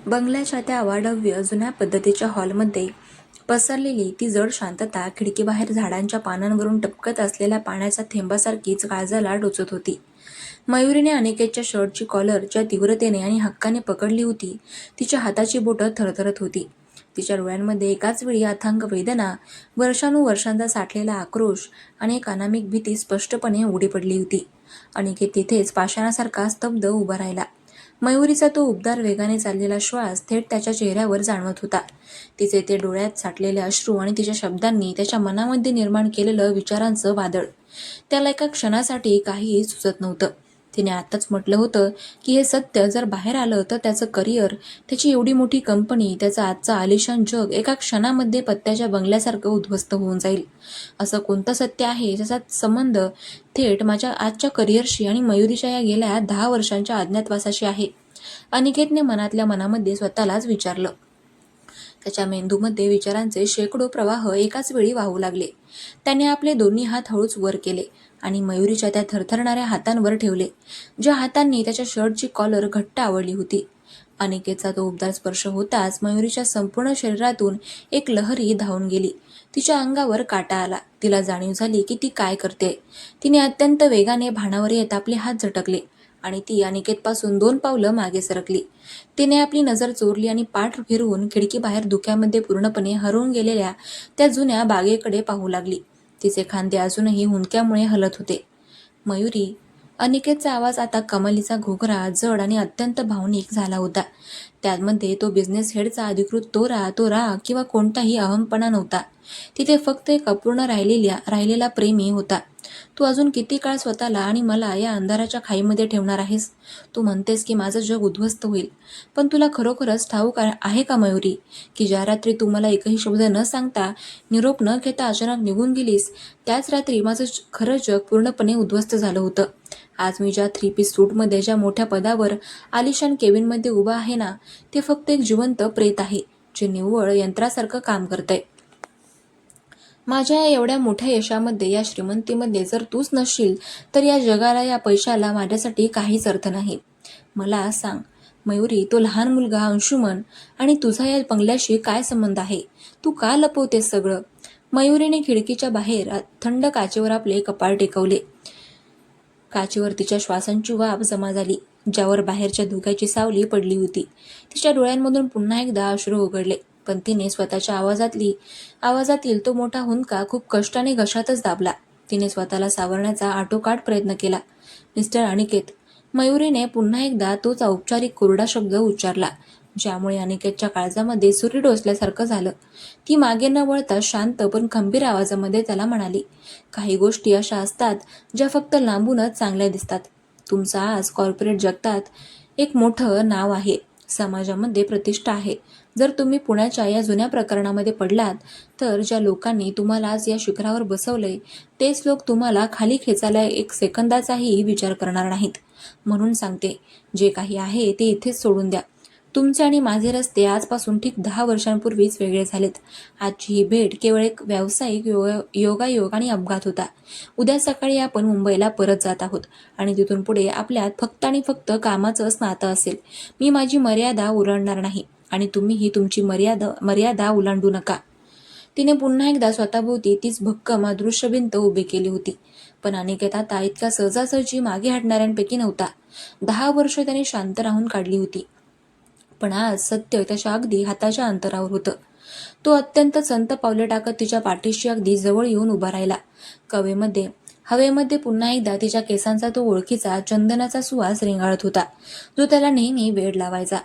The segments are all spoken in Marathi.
बंगल्याच्या त्या अवाढव्य जुन्या पद्धतीच्या हॉलमध्ये पसरलेली ती जड शांतता खिडकीबाहेर झाडांच्या पानांवरून टपकत असलेल्या पाण्याच्या थेंबासारखीच काळजाला टोचत होती. मयुरीने अनिकेतच्या शर्टची कॉलर ज्या तीव्रतेने आणि हक्काने पकडली होती, तिच्या हाताची बोटं थरथरत होती. तिच्या डोळ्यांमध्ये एकाच वेळी अथांग वेदना, वर्षानुवर्षांचा साठलेला आक्रोश आणि एक अनामिक भीती स्पष्टपणे उघडी पडली होती. अनिकेत तिथेच पाषाणासारखा स्तब्ध उभा राहिला. मयुरीचा तो उबदार वेगाने चाललेला श्वास थेट त्याच्या चेहऱ्यावर जाणवत होता. तिचे ते डोळ्यात साठलेले अश्रू आणि तिच्या शब्दांनी त्याच्या मनामध्ये निर्माण केलेलं विचारांचं वादळ. त्याला एका क्षणासाठी काहीही सुचत नव्हतं. तिने आत्ताच म्हटलं होतं की हे सत्य जर बाहेर आलं तर त्याचं करिअर, त्याची एवढी मोठी कंपनी, त्याचं आजचं आलिशान जग एका क्षणामध्ये पत्त्याच्या बंगल्यासारखं उद्ध्वस्त होऊन जाईल. असं कोणतं सत्य आहे ज्याचा संबंध थेट माझ्या आजच्या करिअरशी आणि मयुरीच्या या गेल्या 10 वर्षांच्या अज्ञातवासाशी आहे? अनिकेतने मनातल्या मनामध्ये स्वतःलाच विचारलं. त्याच्या मेंदूमध्ये विचारांचे शेकडो प्रवाह एकाच वेळी वाहू लागले. त्याने आपले दोन्ही हात हळूच वर केले आणि मयुरीच्या त्या थरथरणाऱ्या हातांवर ठेवले, ज्या हातांनी त्याच्या शर्टची कॉलर घट्ट आवळली होती. अनिकेतचा तो उबदार स्पर्श होताच मयुरीच्या संपूर्ण शरीरातून एक लहरी धावून गेली. तिच्या अंगावर काटा आला. तिला जाणीव झाली की ती काय करते. तिने अत्यंत वेगाने भानावर येत आपले हात झटकले आणि ती अनिकेतपासून 2 पावलं मागे सरकली. तिने आपली नजर चोरली आणि पाठ फिरवून खिडकीबाहेर धुक्यामध्ये पूर्णपणे हरवून गेलेल्या त्या जुन्या बागेकडे पाहू लागली. तिचे खांदे अजूनही हुंदक्यामुळे हलत होते. मयुरी, अनिकेतचा आवाज आता कमालीचा घोगरा, जड आणि अत्यंत भावनिक झाला होता. त्यामध्ये तो बिझनेस हेडचा अधिकृत तो राग किंवा कोणताही अहमपणा नव्हता. तिथे फक्त एक अपूर्ण राहिलेला प्रेमी होता. तू अजून किती काळ स्वतःला आणि मला या अंधाराच्या खाईमध्ये ठेवणार आहेस? तू म्हणतेस की माझं जग उद्ध्वस्त होईल, पण तुला खरोखरच ठाऊक आहे का मयुरी, की ज्या रात्री तू मला एकही शब्द न सांगता, निरोप न घेता अचानक निघून गेलीस, त्याच रात्री माझं खरं जग पूर्णपणे उद्ध्वस्त झालं होतं. आज मी ज्या 3 पीस सूटमध्ये ज्या मोठ्या पदावर आलिशान केबिनमध्ये उभा आहे ना, ते फक्त एक जिवंत प्रेत आहे, जे निव्वळ यंत्रासारखं काम करतंय. माझ्या या एवढ्या मोठ्या यशामध्ये, या श्रीमंतीमध्ये जर तूच नसशील तर या जगाला, या पैशाला माझ्यासाठी काहीच अर्थ नाही. मला सांग मयुरी, तो लहान मुलगा अंशुमन आणि तुझा या बंगल्याशी काय संबंध आहे? तू का लपवतेस सगळं? मयुरीने खिडकीच्या बाहेर थंड काचेवर आपले कपाळ टेकवले. काचेवर तिच्या श्वासांची वाफ जमा झाली, ज्यावर बाहेरच्या धुक्याची सावली पडली होती. तिच्या डोळ्यांमधून पुन्हा एकदा अश्रू उघडले, पण तिने स्वतःच्या आवाजातील तो मोठा हुंदका खूप कष्टाने घशातच दाबला. तिने स्वतःला सावरण्याचा आटोकाट प्रयत्न केला. मिस्टर अनिकेत. मयुरीने पुन्हा एकदा तोच औपचारिक कोरडा शब्द उच्चारला, ज्यामुळे अनिकेतच्या काळजामध्ये सुरी टोचल्यासारखं झालं. ती मागे न वळता शांत पण खंबीर आवाजामध्ये त्याला म्हणाली, काही गोष्टी अशा असतात ज्या फक्त लांबूनच चांगल्या दिसतात. तुमचं आज कॉर्पोरेट जगतात एक मोठं नाव आहे, समाजामध्ये प्रतिष्ठा आहे. जर तुम्ही पुण्याच्या या जुन्या प्रकरणामध्ये पडलात तर ज्या लोकांनी तुम्हाला आज या शिखरावर बसवलंय, तेच लोक तुम्हाला खाली खेचायला एक सेकंदाचाही विचार करणार नाहीत. म्हणून सांगते, जे काही आहे ते इथेच सोडून द्या. तुमचे आणि माझे रस्ते आजपासून ठीक 10 वर्षांपूर्वीच वेगळे झालेत. आजची ही भेट केवळ एक व्यावसायिक योगायोग आणि अपघात होता. उद्या सकाळी आपण मुंबईला परत जात आहोत आणि तिथून पुढे आपल्यात फक्त आणि फक्त कामाचंच नातं असेल. मी माझी मर्यादा ओलांडणार नाही आणि तुम्हीही तुमची मर्यादा ओलांडू नका. तिने पुन्हा एकदा स्वतःभोवती तीच भक्कम अदृश्य भिंत उभी केली होती. पण अनिकेत आता इतक्या सहजासहजी मागे हटणाऱ्यांपैकी नव्हता. 10 वर्ष त्याने शांत राहून काढली होती, पण आज सत्य त्याच्या अगदी हाताच्या अंतरावर होतं. तो अत्यंत संत पावले टाकत तिच्या पाठीशी अगदी जवळ येऊन उभा राहिला. हवेमध्ये पुन्हा एकदा तिच्या केसांचा तो ओळखीचा चंदनाचा सुवास रेंगाळत होता, जो त्याला नेहमी वेड लावायचा.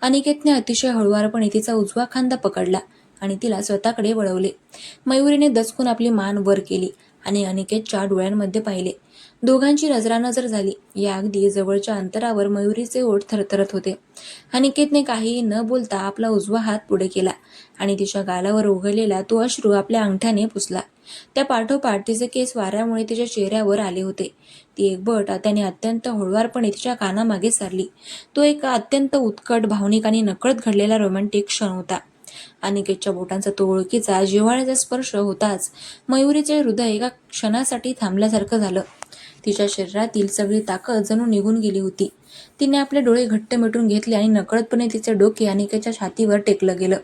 अनिकेतने अतिशय हळुवारपणे तिचा उजवा खांदा पकडला आणि तिला स्वतःकडे वळवले. मयुरीने दचकून आपली मान वर केली आणि अनिकेतच्या डोळ्यांमध्ये पाहिले. दोघांची नजरानजर झाली. या अगदी जवळच्या अंतरावर मयुरीचे ओठ थरथरत होते. अनिकेतने काहीही न बोलता आपला उजवा हात पुढे केला आणि तिच्या गालावर उघडलेला तो अश्रू आपल्या अंगठ्याने पुसला. त्या पाठोपाठ तिचे केस वाऱ्यामुळे तिच्या चेहऱ्यावर आले होते. ती एक बट त्याने अत्यंत हळुवारपणे तिच्या कानामागे सारली. तो एक अत्यंत उत्कट, भावनिक आणि नकळत घडलेला रोमॅन्टिक क्षण होता. अनिकेतच्या बोटांचा तो ओळखीचा जिव्हाळ्याचा स्पर्श होताच मयुरीचे हृदय एका क्षणासाठी थांबल्यासारखं झालं. तिच्या शरीरातील सगळी ताकद जणू निघून गेली होती. तिने आपले डोळे घट्ट मिटून घेतले आणि नकळतपणे तिचे डोके अनिकेतच्या छातीवर टेकलं गेलं.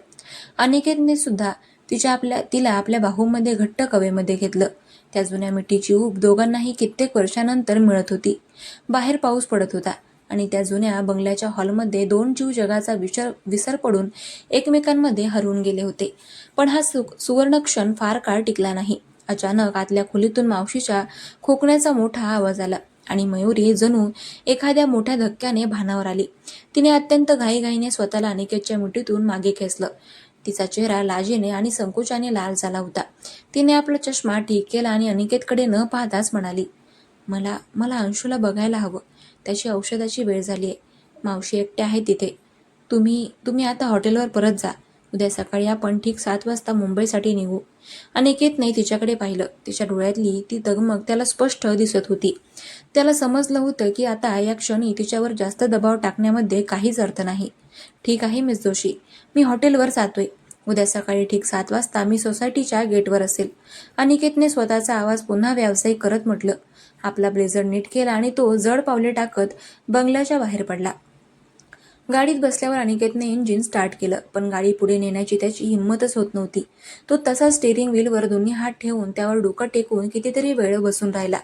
अनिकेतने सुद्धा तिला आपल्या बाहूमध्ये घट्ट कवेमध्ये घेतलं. त्या जुन्या मिठीची ऊब दोघांनाही कित्येक वर्षानंतर मिळत होती. बाहेर पाऊस पडत होता आणि त्या जुन्या बंगल्याच्या हॉलमध्ये दोन जीव जगाचा विसर पडून एकमेकांमध्ये हरवून गेले होते. पण हा सुवर्ण क्षण फार काळ टिकला नाही. अचानक आतल्या खोलीतून मावशीच्या खोकण्याचा मोठा आवाज आला आणि मयुरी जणू एखाद्या मोठ्या धक्क्याने भानावर आली. तिने अत्यंत घाईघाईने स्वतःला अनिकेतच्या मिठीतून मागे खेचलं. तिचा चेहरा लाजेने आणि संकोचाने लाल झाला होता. तिने आपला चष्मा ठीक केला आणि अनिकेतकडे न पाहताच म्हणाली, मला अंशूला बघायला हवं. त्याची औषधाची वेळ झाली आहे. मावशी एकट्या आहे तिथे. तुम्ही आता हॉटेलवर परत जा. उद्या सकाळी आपण ठीक 7 वाजता मुंबईसाठी निघू. अनिकेतने तिच्याकडे पाहिलं. तिच्या डोळ्यातली ती तगमग त्याला स्पष्ट दिसत होती. त्याला समजलं होतं की आता या क्षणी तिच्यावर जास्त दबाव टाकण्यामध्ये काहीच अर्थ नाही. ठीक आहे मिस जोशी, मी हॉटेलवर जातोय. उद्या सकाळी ठीक 7 वाजता मी सोसायटीच्या गेटवर असेल. अनिकेतने स्वतःचा आवाज पुन्हा व्यावसायिक करत म्हटलं. आपला ब्लेझर नीट केला आणि तो जड पावले टाकत बंगल्याच्या बाहेर पडला. गाडीत बसल्यावर अनिकेतने इंजिन स्टार्ट केलं, पण गाडी पुढे नेण्याची त्याची हिंमतच होत नव्हती. तो तसाच स्टेअरिंग व्हीलवर दोन्ही हात ठेवून त्यावर डोकं टेकून कितीतरी वेळ बसून राहिला.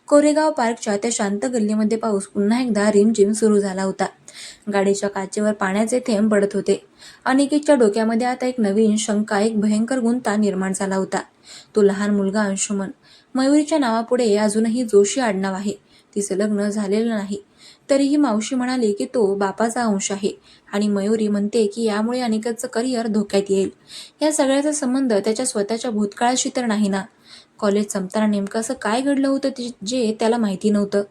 कोरेगाव पार्कच्या त्या शांत गल्लीमध्ये पाऊस पुन्हा एकदा रिमझिम सुरू झाला होता. गाडीच्या काचेवर पाण्याचे थेंब पडत होते. अनिकेतच्या डोक्यामध्ये आता एक नवीन शंका, एक भयंकर गुंता निर्माण झाला होता. तो लहान मुलगा अंशुमन. मयुरीच्या नावापुढे अजूनही जोशी आडनाव आहे. तिचं लग्न झालेलं नाही. तरीही मावशी म्हणाली की तो बापाचा अंश आहे आणि मयुरी म्हणते की यामुळे अनिकेतचं करिअर धोक्यात येईल. या सगळ्याचा संबंध त्याच्या स्वतःच्या भूतकाळाशी तर नाही ना? कॉलेज संपताना नेमकं असं काय घडलं होतं जे त्याला माहिती नव्हतं?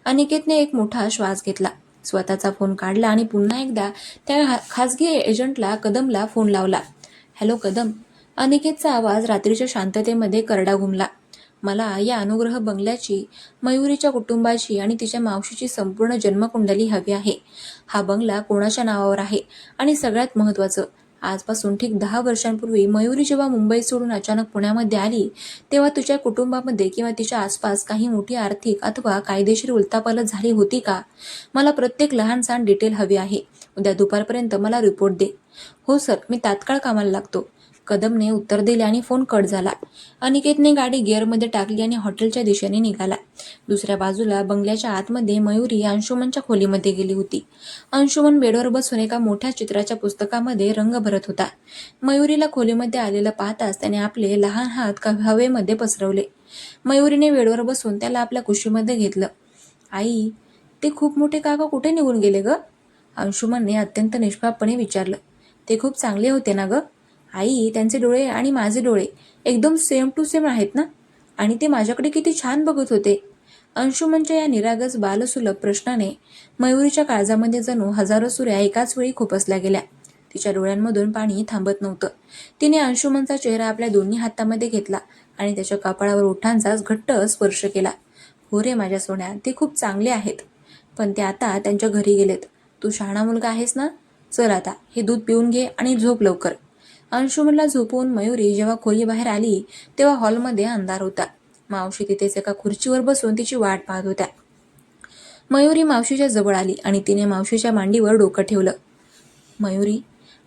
अनिकेतने एक मोठा श्वास घेतला, स्वतःचा फोन काढला आणि पुन्हा एकदा त्या खासगी एजंटला कदमला फोन लावला. हॅलो कदम. अनिकेतचा आवाज रात्रीच्या शांततेमध्ये करडा घुमला. मला या अनुग्रह बंगल्याची, मयुरीच्या कुटुंबाची आणि तिच्या मावशीची संपूर्ण जन्मकुंडली हवी आहे. हा बंगला कोणाच्या नावावर आहे आणि सगळ्यात महत्त्वाचं, आजपासून ठीक 10 वर्षांपूर्वी मयुरी जेव्हा मुंबई सोडून अचानक पुण्यामध्ये आली तेव्हा तुझ्या कुटुंबामध्ये किंवा तिच्या आसपास काही मोठी आर्थिक अथवा कायदेशीर उलथापालथ झाली होती का? मला प्रत्येक लहानसहान डिटेल हवी आहे. उद्या दुपारपर्यंत मला रिपोर्ट दे. हो सर, मी तात्काळ कामाला लागतो, कदमने उत्तर दिले आणि फोन कट झाला. अनिकेतने गाडी गिअरमध्ये टाकली आणि हॉटेलच्या दिशेने निघाला. दुसऱ्या बाजूला बंगल्याच्या आतमध्ये मयुरी अंशुमनच्या खोलीमध्ये गेली होती. अंशुमन बेडवर बसून एका मोठ्या चित्राच्या पुस्तकामध्ये रंग भरत होता. मयुरीला खोलीमध्ये आलेलं पाहताच त्याने आपले लहान हात हवेमध्ये पसरवले. मयुरीने बेडवर बसून त्याला आपल्या कुशीमध्ये घेतलं. आई, ते खूप मोठे काका कुठे निघून गेले ग? अंशुमनने अत्यंत निष्पापपणे विचारलं. ते खूप चांगले होते ना ग? आई, त्यांचे डोळे आणि माझे डोळे एकदम सेम टू सेम आहेत ना? आणि ते माझ्याकडे किती छान बघत होते. अंशुमनच्या या निरागस बालसुलभ प्रश्नाने मयुरीच्या काळजामध्ये जणू हजारो सुऱ्या एकाच वेळी खुपसल्या गेल्या. तिच्या डोळ्यांमधून पाणी थांबत नव्हतं. तिने अंशुमनचा चेहरा आपल्या दोन्ही हातामध्ये घेतला आणि त्याच्या कपाळावर ओठांचा घट्ट स्पर्श केला. हो रे माझ्या सोन्या, ते खूप चांगले आहेत. पण ते आता त्यांच्या घरी गेलेत. तू शहाणा मुलगा आहेस ना? चल आता हे दूध पिऊन घे आणि झोप लवकर. अंशुमनला झोपवून मयुरी जेव्हा खोलीबाहेर आली तेव्हा हॉलमध्ये अंधार होता. मावशी तिथेच एका खुर्चीवर बसून तिची वाट पाहत होत्या. मयुरी मावशीच्या जवळ आली आणि तिने मावशीच्या मांडीवर डोकं ठेवलं. मयुरी,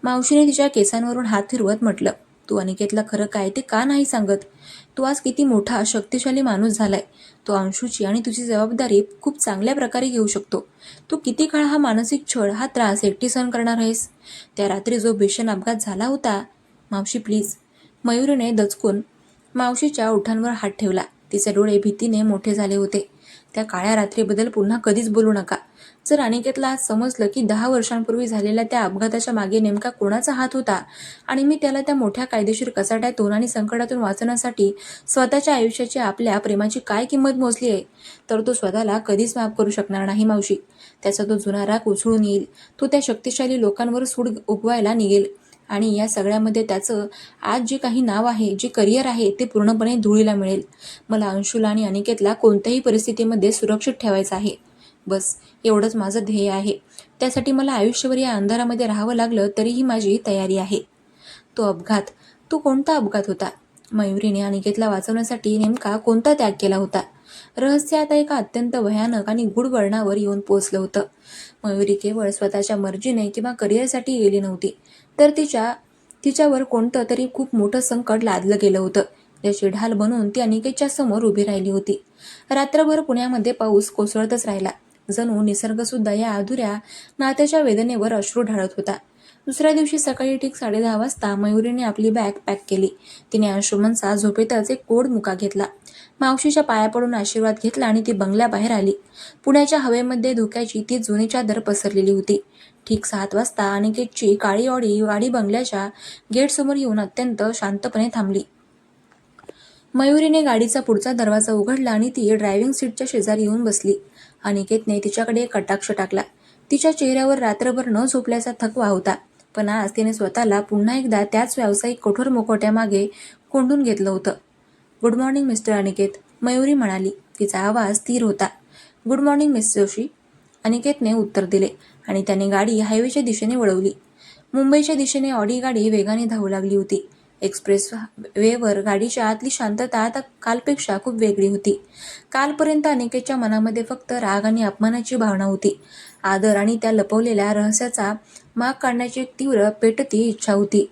मावशीने तिच्या केसांवरून हात फिरवत म्हटलं, तू अनिकेतला खरं काय ते का नाही सांगत? तू आज किती मोठा शक्तिशाली माणूस झालाय. तो अंशूची आणि तुझी जबाबदारी खूप चांगल्या प्रकारे घेऊ शकतो. तू किती काळ हा मानसिक छळ, हा त्रास एकटी सहन करणार आहेस? त्या रात्री जो भीषण अपघात झाला होता. मावशी प्लीज. मयुरीने दचकून मावशीच्या ओठांवर हात ठेवला. तिचे डोळे भीतीने मोठे झाले होते. त्या काळ्या रात्रीबद्दल पुन्हा कधीच बोलू नका. जर अनिकेतला आज समजलं की 10 वर्षांपूर्वी झालेल्या त्या अपघाताच्या मागे नेमका कोणाचा हात होता आणि मी त्याला त्या मोठ्या कायदेशीर कचाट्यातून आणि संकटातून वाचवण्यासाठी स्वतःच्या आयुष्याची, आपल्या प्रेमाची काय किंमत मोजली आहे, तर तो स्वतःला कधीच माफ करू शकणार नाही मावशी. त्याचा तो जुना राग उसळून येईल. तो त्या शक्तिशाली लोकांवर सूड उगवायला निघेल आणि या सगळ्यामध्ये त्याचं आज जे काही नाव आहे, जे करिअर आहे, ते पूर्णपणे धुळीला मिळेल. मला अंशूला आणि अनिकेतला कोणत्याही परिस्थितीमध्ये सुरक्षित ठेवायचं आहे. बस एवढंच माझं ध्येय आहे. त्यासाठी मला आयुष्यभर या अंधारामध्ये राहावं लागलं तरीही माझी तयारी आहे. तो अपघात, तो कोणता अपघात होता? मयुरीने अनिकेतला वाचवण्यासाठी नेमका कोणता त्याग केला होता? रहस्य आता एका अत्यंत भयानक आणि गूढ वळणावर येऊन पोहोचलं होतं. मयुरी केवळ स्वतःच्या मर्जीने किंवा करिअरसाठी गेली नव्हती, तर तिच्यावर कोणतं तरी खूप मोठं संकट लादलं गेलं होतं, ज्याची ढाल बनून ती अनिकेतच्या समोर उभी राहिली होती. रात्रभर पुण्यामध्ये पाऊस कोसळतच राहिला. जणू निसर्गसुद्धा या अधुऱ्या नात्याच्या वेदनेवर अश्रू ढाळत होता. दुसऱ्या दिवशी सकाळी ठीक 10:30 वाजता मयुरीने आपली बॅग पॅक केली. तिने अंशुमनचा झोपेतच एक गोड मुका घेतला, मावशीच्या पाया पडून आशीर्वाद घेतला आणि ती बंगल्याबाहेर आली. पुण्याच्या हवेमध्ये धुक्याची ती जुनी चादर पसरलेली होती. ठीक 7 वाजता अनिकेतची काळी ऑडी गाडी बंगल्याच्या गेटसमोर येऊन अत्यंत शांतपणे थांबली. मयुरीने गाडीचा पुढचा दरवाजा उघडला आणि ती ड्रायव्हिंग सीटच्या शेजारी येऊन बसली. अनिकेतने तिच्याकडे एक कटाक्ष टाकला. तिच्या चेहऱ्यावर रात्रभर न झोपल्याचा थकवा होता, पण आज तिने स्वतःला पुन्हा एकदा त्याच व्यावसायिक कठोर मुखवट्यामागे कोंडून घेतलं होतं. Good morning mister Aniket, Mayuri म्हणाली. तिचा आवाज स्थिर होता. गुड मॉर्निंग मिस जोशी, अनिकेतने उत्तर दिले आणि त्याने गाडी हायवेच्या दिशेने वळवली. मुंबईच्या दिशेने ऑडी गाडी वेगाने धावू लागली होती. एक्सप्रेस वेवर गाडीच्या आतली शांतता आता कालपेक्षा खूप वेगळी होती. कालपर्यंत अनिकेतच्या मनामध्ये फक्त राग आणि अपमानाची भावना होती. आदर आणि त्या लपवलेल्या रहस्याचा माग काढण्याची एक तीव्र पेटती इच्छा होती.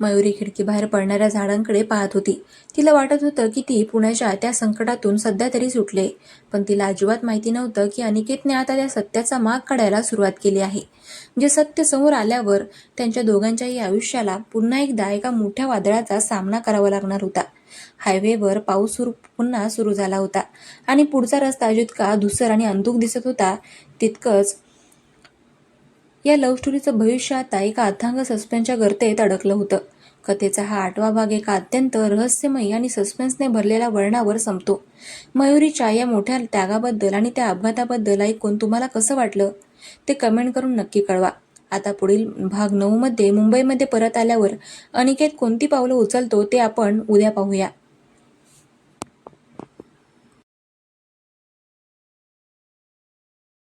मयुरी खिडकीबाहेर पडणाऱ्या झाडांकडे पाहत होती. तिला वाटत होतं की ती पुण्याच्या त्या संकटातून सध्या तरी सुटले, पण तिला अजिबात माहिती नव्हतं की अनिकेतने आता त्या सत्याचा माग काढायला सुरुवात केली आहे, जे सत्य समोर आल्यावर त्यांच्या दोघांच्याही आयुष्याला पुन्हा एकदा एका मोठ्या वादळाचा सामना करावा लागणार होता. हायवेवर पाऊस पुन्हा सुरू झाला होता आणि पुढचा रस्ता जितका धुसर आणि अंधुक दिसत होता, तितकंच या लव्ह स्टोरीचं भविष्य आता एका अथांग सस्पेन्सच्या गर्तेत अडकलं होतं. कथेचा हा 8वा भाग एका अत्यंत रहस्यमयी आणि सस्पेन्सने भरलेल्या वळणावर संपतो. मयुरीच्या या मोठ्या त्यागाबद्दल आणि त्या अपघाताबद्दल ऐकून तुम्हाला कसं वाटलं ते कमेंट करून नक्की कळवा. आता पुढील भाग 9 मध्ये मुंबईमध्ये परत आल्यावर अनिकेत कोणती पावलं उचलतो ते आपण उद्या पाहूया.